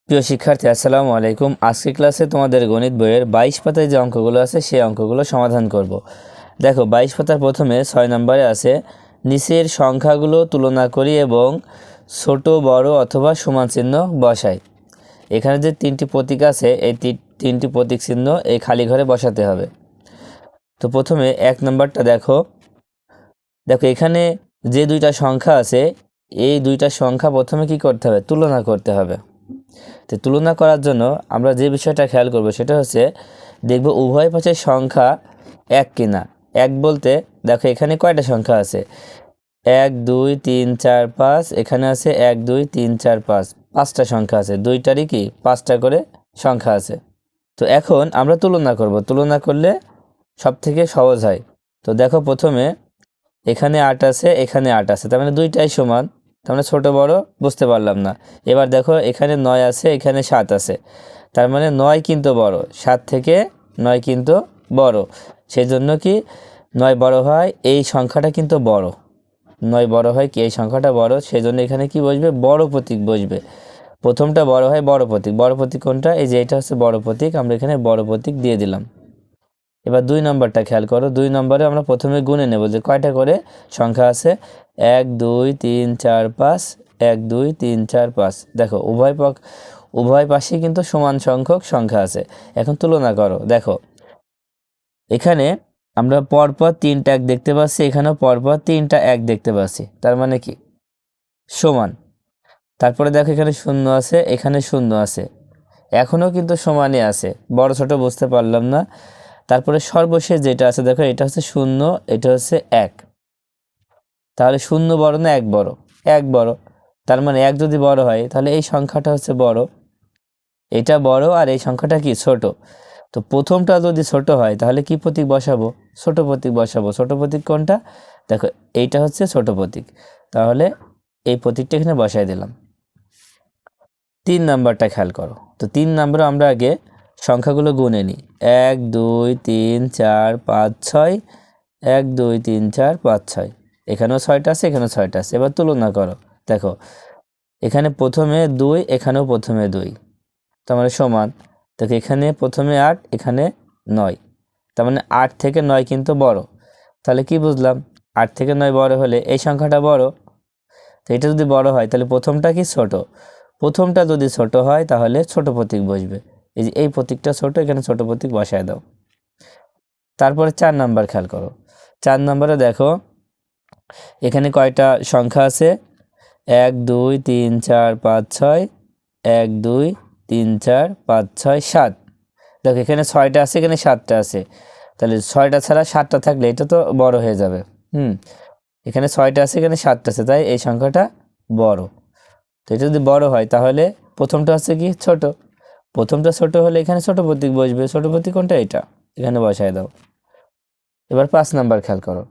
প্রিয় শিক্ষার্থী, আসসালামু আলাইকুম। আজকের ক্লাসে তোমাদের গণিত বইয়ের 22 পাতায় যে অঙ্কগুলো আছে সেই অঙ্কগুলো সমাধান করব। দেখো, 22 পাতার প্রথমে 6 নম্বরে আছে নিচের সংখ্যাগুলো তুলনা করি এবং ছোট বড় অথবা সমান চিহ্ন বসাই। এখানে যে তিনটি প্রতীক আছে এই তিনটি প্রতীক চিহ্ন এই খালি ঘরে বসাতে হবে। তো প্রথমে 1 নম্বরটা দেখো এখানে যে দুইটা সংখ্যা আছে এই দুইটা সংখ্যা প্রথমে কি করতে হবে? তুলনা করতে হবে। তো তুলনা করার জন্য আমরা যে বিষয়টা খেয়াল করব সেটা হচ্ছে দেখব উভয় পাশের সংখ্যা এক কিনা। এক বলতে দেখো এখানে কয়টা সংখ্যা আছে? 1 2 3 4 5, এখানে আছে 1 2 3 4 5, পাঁচটা সংখ্যা আছে। দুইটারই কি 5টা করে সংখ্যা আছে। তো এখন আমরা তুলনা করব। তুলনা করলে সব থেকে সহজ হয়। তো দেখো প্রথমে এখানে 8 আছে, এখানে 8 আছে, তার মানে দুইটাই সমান, তার মানে ছোট বড় বুঝতে পারলাম না। এবার দেখো এখানে 9 আছে, এখানে 7 আছে, তার মানে 9 কিন্তু বড়, 7 থেকে 9 কিন্তু বড়। সেই জন্য কি 9 বড় হয়, এই সংখ্যাটা কিন্তু বড়। 9 বড় হয় কি এই সংখ্যাটা বড়, সেই জন্য এখানে কি বসবে? বড় প্রতীক বসবে। প্রথমটা বড় হয় বড় প্রতীক। বড় প্রতীক কোনটা? এই যে এটা হচ্ছে বড় প্রতীক, আমরা এখানে বড় প্রতীক দিয়ে দিলাম। এবার 2 নম্বরটা খেয়াল করো। 2 নম্বরে আমরা প্রথমে গুণে নেব যে কয়টা করে সংখ্যা আছে। 1 2 3 4 5, 1 2 3 4 5। দেখো উভয় পাশে কিন্তু সমান সংখ্যক সংখ্যা আছে। এখন তুলনা করো। দেখো এখানে আমরা পরপর 3টা 1 দেখতে পাচ্ছি, এখানেও পরপর 3টা 1 দেখতে পাচ্ছি, তার মানে কি সমান। তারপরে দেখো এখানে 0 আছে, এখানে 0 আছে, এখনও কিন্তু সমানই আছে, বড় ছোট বুঝতে পারলাম না। তারপরে সর্বশেষ যেটা আছে দেখো এটা হচ্ছে 0, এটা হচ্ছে 1। তাহলে 0 বড় না 1 বড়? 1 বড়। তার মানে 1 যদি বড় হয় তাহলে এই সংখ্যাটা হচ্ছে বড়, এটা বড়, আর এই সংখ্যাটা কি ছোট। তো প্রথমটা যদি ছোট হয় তাহলে কি প্রতীক বসাবো? ছোট প্রতীক বসাবো। ছোট প্রতীক কোনটা? দেখো এইটা হচ্ছে ছোট প্রতীক, তাহলে এই প্রতীকটা এখানে বসাই দিলাম। 3 নাম্বারটা খেয়াল করো। তো 3 নম্বরে আমরা আগে সংখ্যাগুলো গুনে নিই। 1 2 3 4 5 6, 1 2 3 4 5 6, এখানেও 6টা আছে, এখানেও 6টা আছে। এবার তুলনা করো। দেখো এখানে প্রথমে 2, এখানেও প্রথমে 2, তার মানে সমান। দেখো এখানে প্রথমে 8, এখানে 9, তার মানে 8 থেকে 9 কিন্তু বড়। তাহলে কি বুঝলাম? 8 থেকে 9 বড় হলে এই সংখ্যাটা বড়। তো এটা যদি বড় হয় তাহলে প্রথমটা কি ছোট। প্রথমটা যদি ছোট হয় তাহলে ছোট প্রতীক বসবে। এই যে এই প্রতীকটা ছোট, এখানে ছোট প্রতীক বসায় দাও। তারপরে 4 নাম্বার খেয়াল করো। 4 নম্বরে দেখো এখানে কয়টা সংখ্যা আছে? 1 2 3 4 5 6, 1 2 3 4 5 6 7। দেখো এখানে 6টা আছে, এখানে 7টা আছে, তাহলে 6টা ছাড়া 7টা থাকলে এটা তো বড় হয়ে যাবে। এখানে 6টা আছে, এখানে 7টা আছে, তাই এই সংখ্যাটা বড়। তো এটা যদি বড় হয় তাহলে প্রথমটা হচ্ছে কি ছোট। প্রথমটা ছোট হলে এখানে ছোট প্রতীক বসবে। ছোট প্রতীক কোনটা? এটা, এখানে বসায় দাও। এবার 5 নাম্বার খেয়াল করো।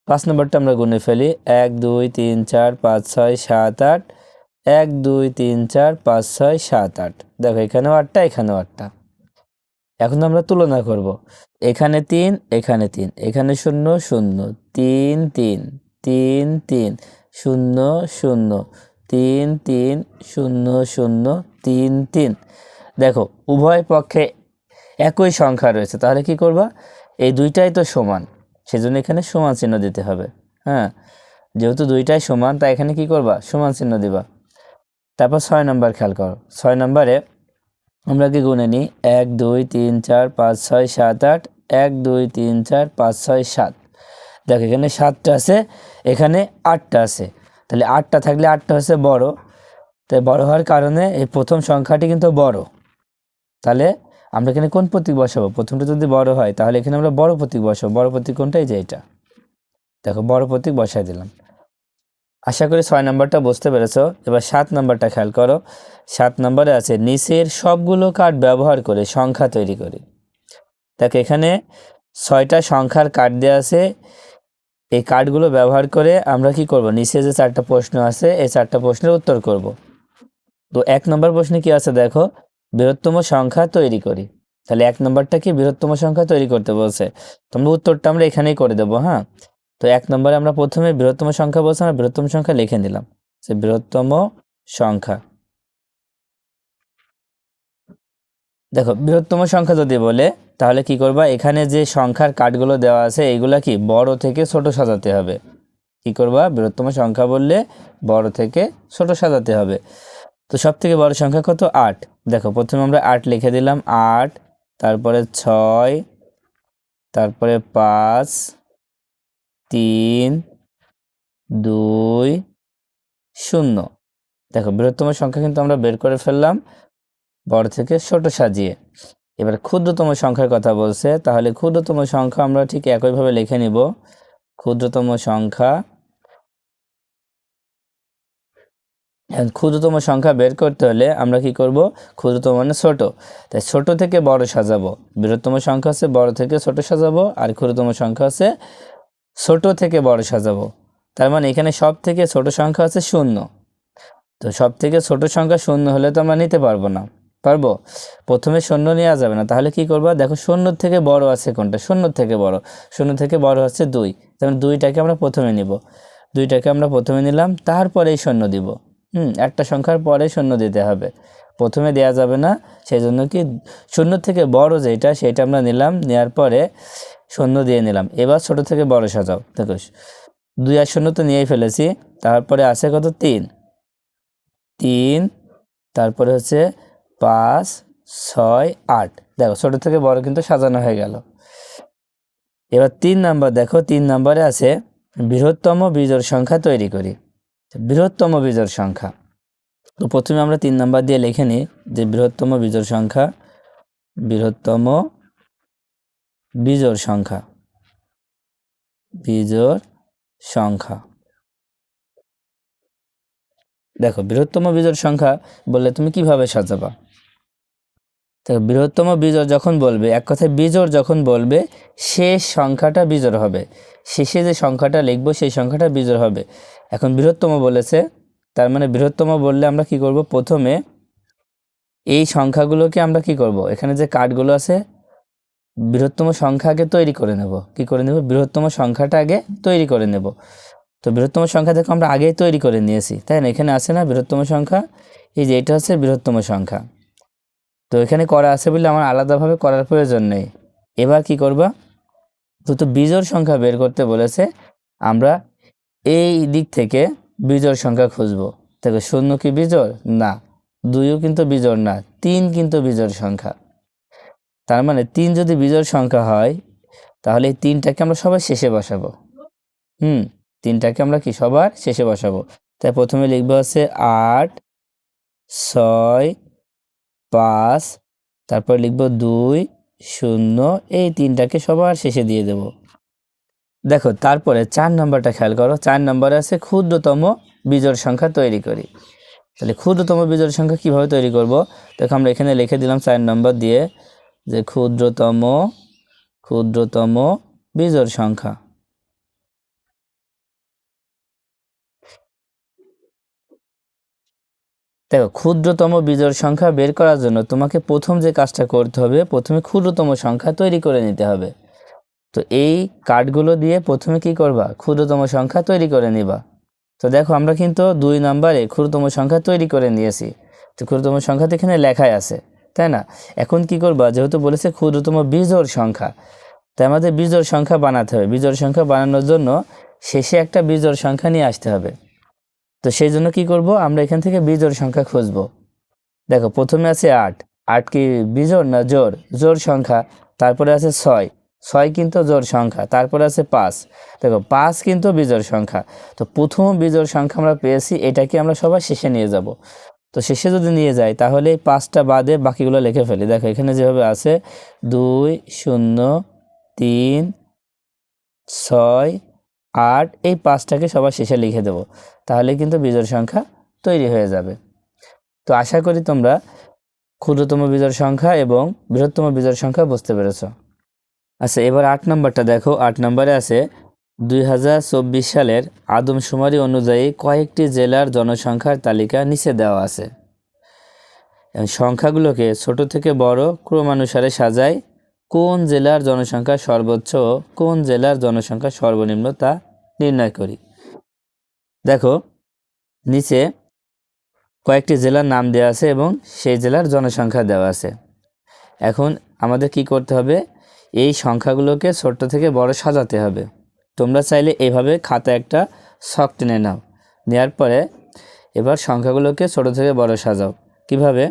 5 নাম্বারটা আমরা গুনে ফেলি। 1 2 3 4 5 6 7 8, 1 2 3 4 5 6 7 8। দেখো এখানেও 8টা, এখানেও 8টা। এখন আমরা তুলনা করব। এখানে 3, এখানে 3, এখানে 0 0 3 3 3 3 0 0 3 3 0 0 3 3। দেখো উভয় পক্ষে একই সংখ্যা রয়েছে, তাহলে কি করবা? এই দুইটাই তো সমান, সেজন্য এখানে সমান চিহ্ন দিতে হবে। হ্যাঁ, যেহেতু দুইটাই সমান তাই এখানে কি করবা? সমান চিহ্ন দিবা। তারপর 6 নাম্বার খেয়াল করো। 6 নাম্বারে আমরা কি গুনে নিই? 1 2 3 4 5 6 7 8, 1 2 3 4 5 6 7। দেখো এখানে 7টা আছে, এখানে 8টা আছে, তাহলে 8টা থাকলে 8টা হচ্ছে বড়। তাই বড় হওয়ার কারণে এই প্রথম সংখ্যাটি কিন্তু বড়। তাহলে আমরা এখানে কোন প্রতীক বসাবো? প্রথমটা যদি বড় হয় তাহলে এখানে আমরা বড় প্রতীক বসাবো। বড় প্রতীক কোনটা? এই যে এটা। দেখো বড় প্রতীক বসাই দিলাম। আশা করি 6 নাম্বারটা বুঝতে পেরেছো। এবার 7 নাম্বারটা খেয়াল করো। 7 নম্বরে আছে নিচের সবগুলো কার্ড ব্যবহার করে সংখ্যা তৈরি করি। দেখো এখানে 6টা সংখ্যার কার্ড দেওয়া আছে। এই কার্ডগুলো ব্যবহার করে আমরা কি করব? নিচে যে 4টা প্রশ্ন আছে এই 4টা প্রশ্নের উত্তর করব। তো 1 নম্বর প্রশ্নে কি আছে দেখো, বৃহত্তম সংখ্যা তৈরি করি। তাহলে 1 নম্বরটা কি? বৃহত্তম সংখ্যা তৈরি করতে বলছে। তোমরা উত্তরটা আমরা এখানেই করে দেবো। হ্যাঁ, তো 1 নম্বরে আমরা প্রথমে বৃহত্তম সংখ্যা বলছি, আমরা বৃহত্তম সংখ্যা লিখে নিলাম যে বৃহত্তম সংখ্যা। দেখো বৃহত্তম সংখ্যা যদি বলে তাহলে কি করবা, এখানে যে সংখ্যার কার্ডগুলো দেওয়া আছে এইগুলা কি বড় থেকে ছোট সাজাতে হবে। কি করবা, বৃহত্তম সংখ্যা বললে বড় থেকে ছোট সাজাতে হবে। তো সব থেকে বড় সংখ্যা কত, 8। দেখো প্রথমে আমরা 8 লিখে দিলাম, 8, তারপরে 6, তারপরে 5, 3, 2, 0। দেখো বৃহত্তম সংখ্যা কিন্তু আমরা বের করে ফেললাম বড় থেকে ছোট সাজিয়ে। এবার ক্ষুদ্রতম সংখ্যার কথা বলছে, তাহলে ক্ষুদ্রতম সংখ্যা আমরা ঠিক একইভাবে লিখে নিব। ক্ষুদ্রতম সংখ্যা, ক্ষুদ্রতম সংখ্যা বের করতে হলে আমরা কি করব, ক্ষুদ্রতম মানে ছোট, তাই ছোট থেকে বড় সাজাবো। বৃহত্তম সংখ্যা আছে বড় থেকে ছোট সাজাবো, আর ক্ষুদ্রতম সংখ্যা আছে ছোট থেকে বড় সাজাবো। তার মানে এখানে সব থেকে ছোট সংখ্যা আছে 0। তো সব থেকে ছোট সংখ্যা 0 হলে তো আমরা নিতে পারবো না, পারবো? প্রথমে 0 নেওয়া যাবে না, তাহলে কি করবা, দেখো 0 থেকে বড় আছে কোনটা, 0 থেকে বড়, 0 থেকে বড় হচ্ছে 2, তাহলে 2টাকে আমরা প্রথমে নিব। 2টাকে আমরা প্রথমে নিলাম, তারপরেই 0 দিব। একটা সংখ্যার পরে 0 দিতে হবে, প্রথমে দেয়া যাবে না। সেই জন্য কি 0 থেকে বড় যেটা সেটা আমরা নিলাম, নেওয়ার পরে 0 দিয়ে নিলাম। এবার ছোট থেকে বড় সাজাও। দেখো 2 আর 0 তো নিয়েই ফেলেছি, তারপরে আছে কত, 3, তারপরে হচ্ছে 5, 6, 8। দেখো ছোট থেকে বড় কিন্তু সাজানো হয়ে গেল। এবার 3 নাম্বার, দেখো 3 নাম্বারে আছে বৃহত্তম বিজোড় সংখ্যা তৈরি করি। বৃহত্তম বিজোড় সংখ্যা, তো প্রথমে আমরা 3 নাম্বার দিয়ে লিখে নিই যে বৃহত্তম বিজোড় সংখ্যা, বৃহত্তম বিজোড় সংখ্যা, বিজোড় সংখ্যা। দেখো বৃহত্তম বিজোড় সংখ্যা বললে তুমি কিভাবে সাজাবা, তো বৃহত্তম বিজোড় যখন বলবে, এক কথায় বিজোড় যখন বলবে শেষ সংখ্যাটা বিজোড় হবে, শেষে যে সংখ্যাটা লিখবো সেই সংখ্যাটা বিজোড় হবে। এখন বৃহত্তম বলেছে, তার মানে বৃহত্তম বললে আমরা কি করব, প্রথমে এই সংখ্যাগুলোকে আমরা কি করব, এখানে যে কার্ডগুলো আছে বৃহত্তম সংখ্যা আগে তৈরি করে নেব। কি করে নেব, বৃহত্তম সংখ্যাটা আগে তৈরি করে নেব। তো বৃহত্তম সংখ্যা দেখো আমরা আগেই তৈরি করে নিয়েছি, তাই না? এখানে আছে না বৃহত্তম সংখ্যা, এই যে এটা হচ্ছে বৃহত্তম সংখ্যা। তো এখানে করা আছে বলে আমার আলাদাভাবে করার প্রয়োজন নেই। এবার কি করবা, তো বিজোড় সংখ্যা বের করতে বলেছে, আমরা এই দিক থেকে বিজোড় সংখ্যা খুঁজবো। দেখো 0 কি বিজোড় না, 2ও কিন্তু বিজোড় না, 3 কিন্তু বিজোড় সংখ্যা। তার মানে 3 যদি বিজোড় সংখ্যা হয় তাহলে এই 3টাকে আমরা সবার শেষে বসাবো। 3টাকে আমরা কি সবার শেষে বসাবো। তাই প্রথমে লিখবো হচ্ছে 8, 6, 5, তারপর লিখবো 2, 0, এই 3টাকে সবার শেষে দিয়ে দেব। দেখো তারপরে 4 নম্বরটা খেয়াল করো, 4 নম্বরে আছে ক্ষুদ্রতম বিজোড় সংখ্যা তৈরি করি। তাহলে ক্ষুদ্রতম বিজোড় সংখ্যা কিভাবে তৈরি করব, দেখো আমরা এখানে লিখে দিলাম 4 নম্বর দিয়ে যে ক্ষুদ্রতম বিজোড় সংখ্যা। দেখো ক্ষুদ্রতম বিজোড় সংখ্যা বের করার জন্য তোমাকে প্রথম যে কাজটা করতে হবে, প্রথমে ক্ষুদ্রতম সংখ্যা তৈরি করে নিতে হবে। তো এই কার্ডগুলো দিয়ে প্রথমে কি করবা, ক্ষুদ্রতম সংখ্যা তৈরি করে নিবা। তো দেখো আমরা কিন্তু 2 নম্বরে ক্ষুদ্রতম সংখ্যা তৈরি করে নিয়েছি। তো ক্ষুদ্রতম সংখ্যা তো এখানে লেখাই আছে, তাই না? এখন কি করবা, যেহেতু বলেছে ক্ষুদ্রতম বিজোড় সংখ্যা, তাই আমাদের বিজোড় সংখ্যা বানাতে হবে। বিজোড় সংখ্যা বানানোর জন্য শেষে একটা বিজোড় সংখ্যা নিয়ে আসতে হবে। তো সেই জন্য কি করব, আমরা এখান থেকে বিজোড় সংখ্যা খুঁজব। দেখো প্রথমে আছে 8, 8 কি বিজোড় না জোড়, জোড় সংখ্যা। তারপরে আছে 6, 6 কিন্তু জোড় সংখ্যা। তারপরে আছে 5, দেখো 5 কিন্তু বিজোড় সংখ্যা। তো প্রথম বিজোড় সংখ্যা আমরা পেয়েছি, এটাকে আমরা সবাই শেষে নিয়ে যাব। তো শেষে যদি নিয়ে যাই তাহলে এই 5টা বাদে বাকিগুলো লিখে ফেলি। দেখো এখানে যেভাবে আছে 2, 0, 3, 6, 8, এই 5টাকে সবার শেষে লিখে দেব, তাহলে কিন্তু বিজোড় সংখ্যা তৈরি হয়ে যাবে। তো আশা করি তোমরা ক্ষুদ্রতম বিজোড় সংখ্যা এবং বৃহত্তম বিজোড় সংখ্যা বুঝতে পেরেছ। আচ্ছা এবার 8 নম্বরটা দেখো, 8 নম্বরে আছে 2024 সালের আদমশুমারি অনুযায়ী কয়েকটি জেলার জনসংখ্যার তালিকা নিচে দেওয়া আছে। সংখ্যাগুলোকে ছোট থেকে বড় ক্রমানুসারে সাজায়, কোন জেলার জনসংখ্যা সর্বোচ্চ ও কোন জেলার জনসংখ্যা সর্বনিম্ন তা নির্ণয় করি। দেখো নিচে কয়েকটি জেলার নাম দেওয়া আছে এবং সেই জেলার জনসংখ্যা দেওয়া আছে। এখন আমাদের কি করতে হবে, এই সংখ্যাগুলোকে ছোট থেকে বড় সাজাতে হবে। তোমরা চাইলে এইভাবে খাতা একটা ছক টেনে নাও, নেওয়ার পরে এবার সংখ্যাগুলোকে ছোট থেকে বড় সাজাও। কিভাবে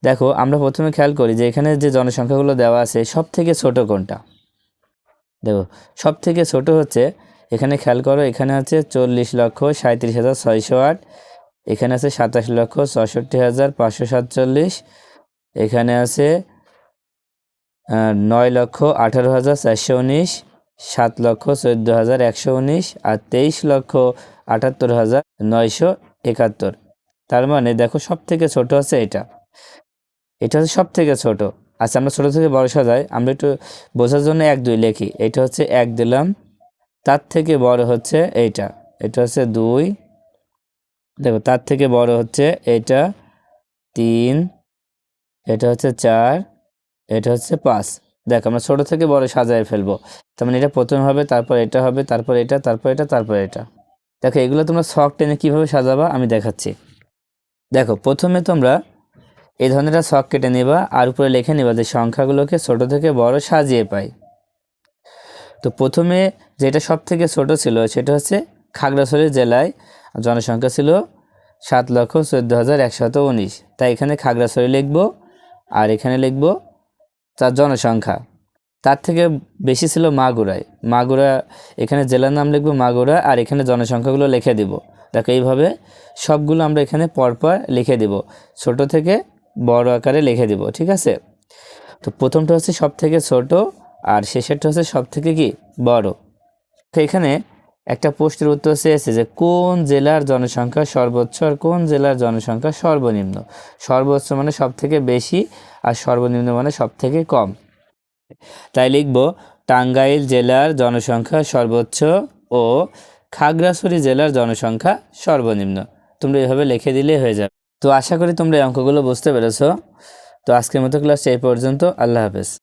দেখো, আমরা প্রথমে খেয়াল করি যে এখানে যে জনসংখ্যাগুলো দেওয়া আছে সব থেকে ছোট কোনটা। দেখো সব থেকে ছোট হচ্ছে, এখানে খেয়াল করো, এখানে আছে 40,37,608, এখানে আছে 27,64,547, এখানে আছে 9,18,419, 7,14,119 আর 23,78,971। তার মানে দেখো সব থেকে ছোট আছে এটা, এটা হচ্ছে সব থেকে ছোট। আচ্ছা, আমরা ছোট থেকে বড় সাজাই, আমরা একটু বোঝার জন্য 1 2 লিখি। এটা হচ্ছে 1 দিলাম, তার থেকে বড় হচ্ছে এইটা, এটা হচ্ছে 2। দেখো তার থেকে বড় হচ্ছে এটা 3, এটা হচ্ছে 4, এটা হচ্ছে 5। দেখো আমরা ছোট থেকে বড় সাজায় ফেলবো। তার মানে এটা প্রথম হবে, তারপর এটা হবে, তারপর এটা, তারপর এটা, তারপর এটা। দেখো এগুলো তোমরা ছক টেনে কীভাবে সাজাবা আমি দেখাচ্ছি। দেখো প্রথমে তোমরা এই ধরনের একটা ছক কেটে নেবা, আর উপরে লিখে নেবা যে সংখ্যাগুলোকে ছোট থেকে বড় সাজিয়ে পাই। তো প্রথমে যেটা সব থেকে ছোট ছিল সেটা হচ্ছে খাগড়াছড়ি জেলায় জনসংখ্যা ছিল 7,14,119। তাই এখানে খাগড়াছড়ি লিখবো, আর এখানে লিখবো তার জনসংখ্যা। তার থেকে বেশি ছিল মাগুরায়, মাগুরা এখানে জেলার নাম লিখবো মাগুরা, আর এখানে জনসংখ্যাগুলো লিখে দিব। দেখো এইভাবে সবগুলো আমরা এখানে পরপর লিখে দিব, ছোট থেকে বড় আকারে লিখে দিব, ঠিক আছে। তো প্রথমটা হচ্ছে সব থেকে ছোট, আর শেষেরটা হচ্ছে সব থেকে কি বড়। তো এখানে একটা প্রশ্নের উত্তর চেয়েছে যে কোন জেলার জনসংখ্যা সর্বোচ্চ আর কোন জেলার জনসংখ্যা সর্বনিম্ন। সর্বোচ্চ মানে সব থেকে বেশি, আর সর্বনিম্ন মানে সব থেকে কম। তাই লিখব টাঙ্গাইল জেলার জনসংখ্যা সর্বোচ্চ ও খাগড়াছড়ি জেলার জনসংখ্যা সর্বনিম্ন। তোমরা এভাবে লিখে দিলে হয়ে যাবে। তো আশা করি তোমরা এই অঙ্কগুলো বুঝতে পেরেছো। তো আজকের মতো ক্লাস এই পর্যন্ত। আল্লাহ হাফেজ।